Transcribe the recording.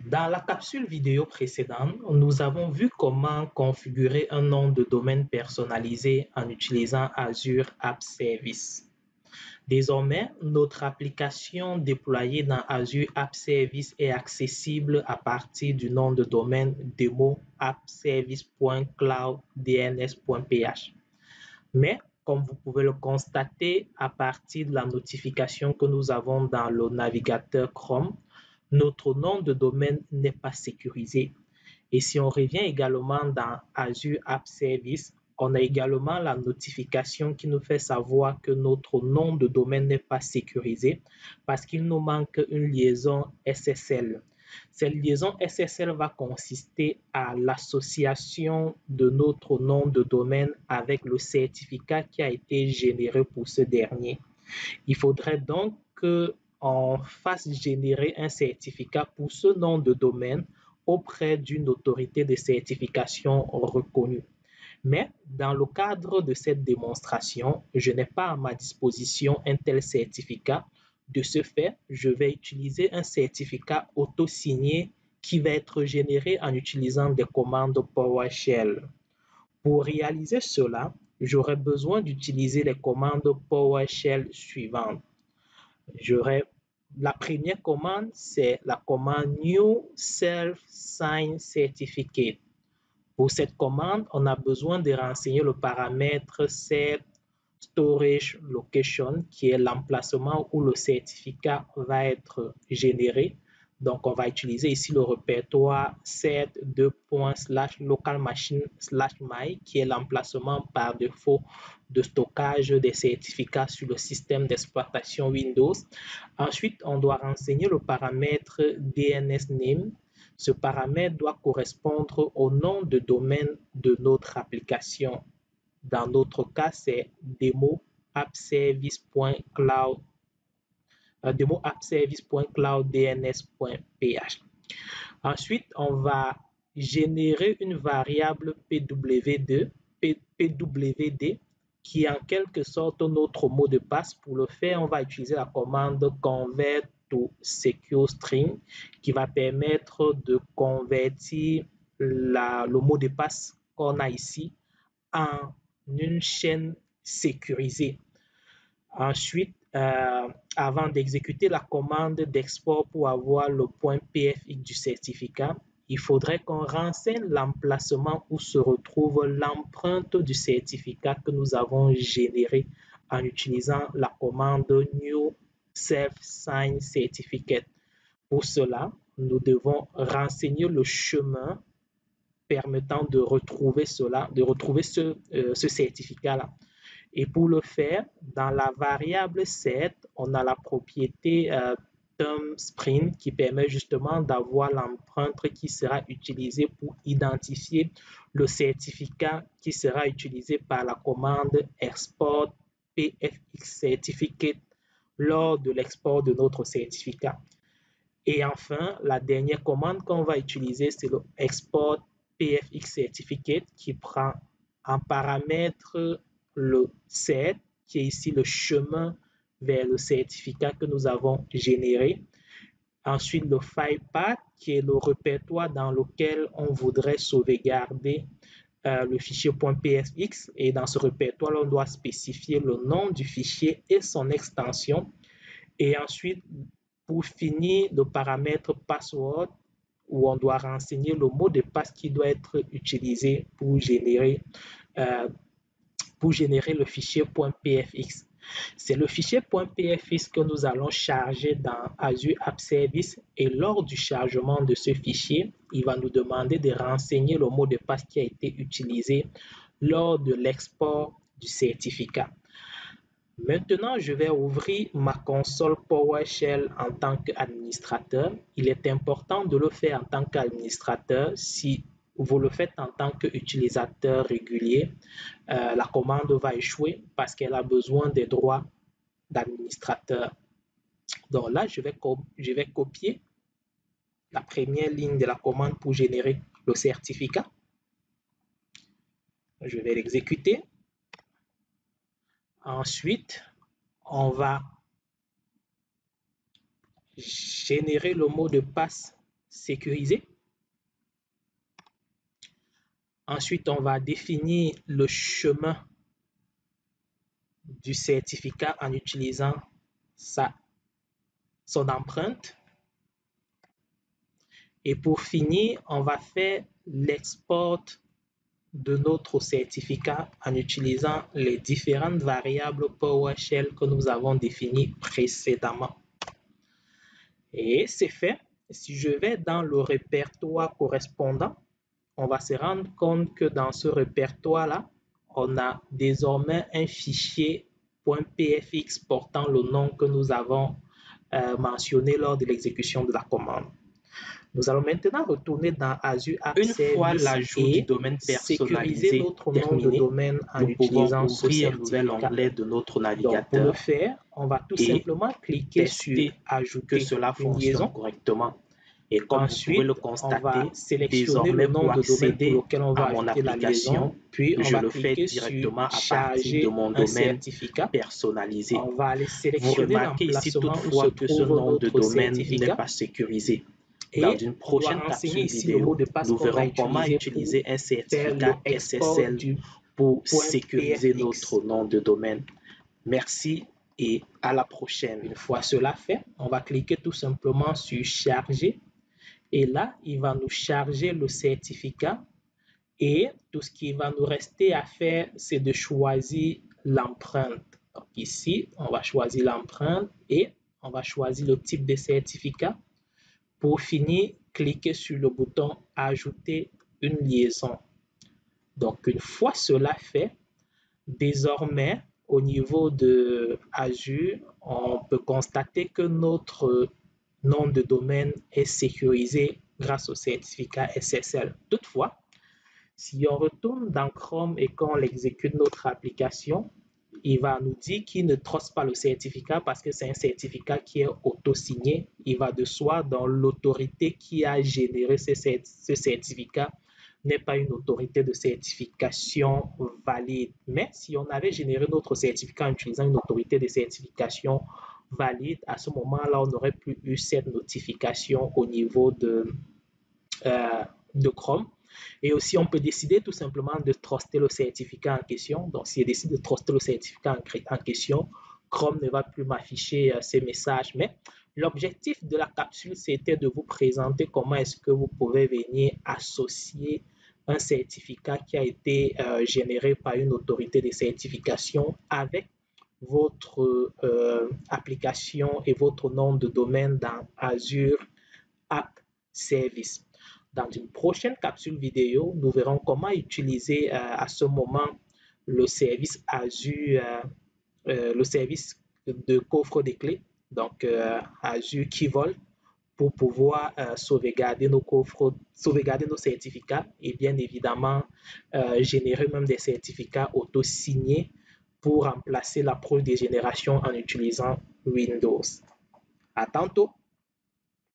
Dans la capsule vidéo précédente, nous avons vu comment configurer un nom de domaine personnalisé en utilisant Azure App Service. Désormais, notre application déployée dans Azure App Service est accessible à partir du nom de domaine demoappservice.clouddns.ph. Mais, comme vous pouvez le constater, à partir de la notification que nous avons dans le navigateur Chrome, notre nom de domaine n'est pas sécurisé. Et si on revient également dans Azure App Service, on a également la notification qui nous fait savoir que notre nom de domaine n'est pas sécurisé parce qu'il nous manque une liaison SSL. Cette liaison SSL va consister à l'association de notre nom de domaine avec le certificat qui a été généré pour ce dernier. Il faudrait donc qu'on fasse générer un certificat pour ce nom de domaine auprès d'une autorité de certification reconnue. Mais dans le cadre de cette démonstration, je n'ai pas à ma disposition un tel certificat. De ce fait, je vais utiliser un certificat auto-signé qui va être généré en utilisant des commandes PowerShell. Pour réaliser cela, j'aurai besoin d'utiliser les commandes PowerShell suivantes. La première commande, c'est la commande New Self-Sign Certificate. Pour cette commande, on a besoin de renseigner le paramètre set storage location, qui est l'emplacement où le certificat va être généré. Donc, on va utiliser ici le répertoire set:/localmachine/my, qui est l'emplacement par défaut de stockage des certificats sur le système d'exploitation Windows. Ensuite, on doit renseigner le paramètre DNSName. Ce paramètre doit correspondre au nom de domaine de notre application. Dans notre cas, c'est demoappservice.clouddns.ph. Ensuite, on va générer une variable PWD qui est en quelque sorte notre mot de passe. Pour le faire, on va utiliser la commande convert to secure string qui va permettre de convertir le mot de passe qu'on a ici en une chaîne sécurisée. Ensuite, avant d'exécuter la commande d'export pour avoir le .pfx du certificat, il faudrait qu'on renseigne l'emplacement où se retrouve l'empreinte du certificat que nous avons généré en utilisant la commande New Self-Sign Certificate. Pour cela, nous devons renseigner le chemin permettant de retrouver ce certificat-là. Et pour le faire, dans la variable set, on a la propriété thumbprint qui permet justement d'avoir l'empreinte qui sera utilisée pour identifier le certificat qui sera utilisé par la commande export pfx certificate lors de l'export de notre certificat. Et enfin, la dernière commande qu'on va utiliser, c'est le export pfx certificate qui prend en paramètre le set, qui est ici le chemin vers le certificat que nous avons généré. Ensuite, le file path, qui est le répertoire dans lequel on voudrait sauvegarder le fichier .pfx. Et dans ce répertoire, on doit spécifier le nom du fichier et son extension. Et ensuite, pour finir, le paramètre password, où on doit renseigner le mot de passe qui doit être utilisé pour générer le fichier .pfx. C'est le fichier .pfx que nous allons charger dans Azure App Service et lors du chargement de ce fichier, il va nous demander de renseigner le mot de passe qui a été utilisé lors de l'export du certificat. Maintenant, je vais ouvrir ma console PowerShell en tant qu'administrateur. Il est important de le faire en tant qu'administrateur. Si vous le faites en tant qu'utilisateur régulier, la commande va échouer parce qu'elle a besoin des droits d'administrateur. Donc là, je vais copier la première ligne de la commande pour générer le certificat. Je vais l'exécuter. Ensuite, on va générer le mot de passe sécurisé. Ensuite, on va définir le chemin du certificat en utilisant son empreinte. Et pour finir, on va faire l'export de notre certificat en utilisant les différentes variables PowerShell que nous avons définies précédemment. Et c'est fait. Si je vais dans le répertoire correspondant, on va se rendre compte que dans ce répertoire-là, on a désormais un fichier .pfx portant le nom que nous avons mentionné lors de l'exécution de la commande. Nous allons maintenant retourner dans Azure App Service. Une fois l'ajout du domaine personnalisé notre nom de domaine en utilisant ce certificat. Un nouvel onglet de notre navigateur. Donc, pour le faire, on va tout simplement cliquer sur Ajouter que cela fonctionne correctement. Et comme ensuite, vous pouvez le constater, on va sélectionner le nom de domaine pour lequel on va ajouter la liaison, puis on va le faire directement à partir de mon domaine personnalisé. On va aller sélectionner l'emplacement où se trouve notre certificat. N'est pas sécurisé. Et dans une prochaine capsule vidéo, nous verrons comment utiliser un certificat SSL pour sécuriser notre nom de domaine. Merci et à la prochaine. Une fois cela fait, on va cliquer tout simplement sur Charger. Et là, il va nous charger le certificat. Et tout ce qui va nous rester à faire, c'est de choisir l'empreinte. Donc ici, on va choisir l'empreinte et on va choisir le type de certificat. Pour finir, cliquez sur le bouton « Ajouter une liaison ». Donc, une fois cela fait, désormais, au niveau de Azure, on peut constater que notre nom de domaine est sécurisé grâce au certificat SSL. Toutefois, si on retourne dans Chrome et qu'on exécute notre application, il va nous dire qu'il ne truste pas le certificat parce que c'est un certificat qui est auto-signé. Il va de soi dans l'autorité qui a généré ce certificat n'est pas une autorité de certification valide. Mais si on avait généré notre certificat en utilisant une autorité de certification valide, à ce moment-là, on n'aurait plus eu cette notification au niveau de Chrome. Et aussi, on peut décider tout simplement de truster le certificat en question. Donc, si je décide de truster le certificat en question, Chrome ne va plus m'afficher ces messages. Mais l'objectif de la capsule, c'était de vous présenter comment est-ce que vous pouvez venir associer un certificat qui a été généré par une autorité de certification avec votre application et votre nom de domaine dans Azure App Service. Dans une prochaine capsule vidéo, nous verrons comment utiliser à ce moment le service Azure, le service de coffre de clés, donc Azure Key Vault, pour pouvoir sauvegarder nos coffres, sauvegarder nos certificats et bien évidemment générer même des certificats auto-signés pour remplacer l'approche des générations en utilisant Windows. À tantôt!